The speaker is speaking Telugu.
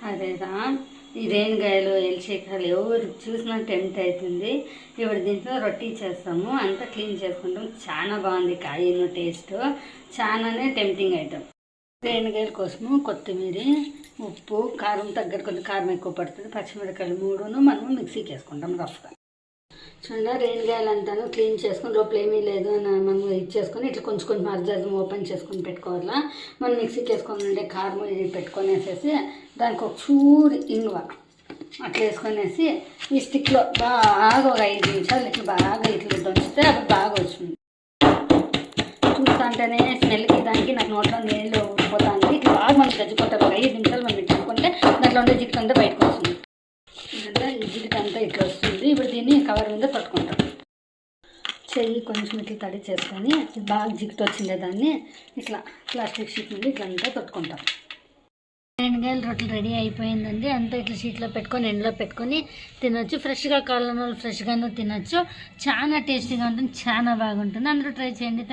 అదేదా ఈ రేణిగాయలు ఎల్లిశేఖరాలు ఎవరు చూసినా టెంప్ట్ అవుతుంది. ఇప్పుడు దీంట్లో రొట్టి చేస్తాము, అంతా క్లీన్ చేసుకుంటాం. చాలా బాగుంది కాయను టేస్ట్, చాలానే టెంప్టింగ్ ఐటమ్. రేణిగాయల కోసము కొత్తిమీర, ఉప్పు, కారం తగ్గట్టు, కొద్దిగా కారం ఎక్కువ పడుతుంది. పచ్చిమిరపకాయలు 3 మనము మిక్సీకి వేసుకుంటాం రఫ్గా. చూడండి రేణిగాయలు అంతాను క్లీన్ చేసుకుని లోపల ఏమీ లేదు అని మనం ఇచ్చేసుకొని ఇట్లా కొంచెం కొంచెం అర్జం ఓపెన్ చేసుకొని పెట్టుకోవాలా. మనం మిక్సీకి వేసుకొని ఉండే కారం ఇది పెట్టుకొని వేసేసి దానికి ఒక చూరి ఇంగువ అట్లా వేసుకొనేసి ఈ స్టిక్లో బాగా ఒక 5 నిమిషాలు ఇట్లా బాగా ఇట్లా దంచితే అప్పుడు బాగా వచ్చింది. చూస్తుంటేనే స్మెల్కి దానికి నాకు నోట్లో నీళ్ళు ఊడిపోతుంది. ఇట్లా బాగా మనకి గజ్జిపోతారు. ఒక 5 నిమిషాలు మనం పెట్టుకుంటే దాంట్లో ఉండే జిగురు అంతా బయటకు వస్తుంది. ఈ జిగురు అంతా ఇట్లా వస్తుంది. ఇప్పుడు దీన్ని కవర్ మీద పట్టుకుంటాం. చెయ్యి కొంచెం ఇట్లా తడి చేసుకొని బాగా జిగురు వచ్చిందే దాన్ని ఇట్లా ప్లాస్టిక్ షీట్ మీద ఇట్లా అంతా పట్టుకుంటాం. రేణిగాయల రొట్టెలు రెడీ అయిపోయిందండి. అంతా ఇట్లా షీట్లో పెట్టుకొని ఎండలో పెట్టుకొని తినొచ్చు. ఫ్రెష్గా కావాలన్న వాళ్ళు ఫ్రెష్గాను తినొచ్చు. చాలా టేస్టీగా ఉంటుంది, చాలా బాగుంటుంది. అందరూ ట్రై చేయండి.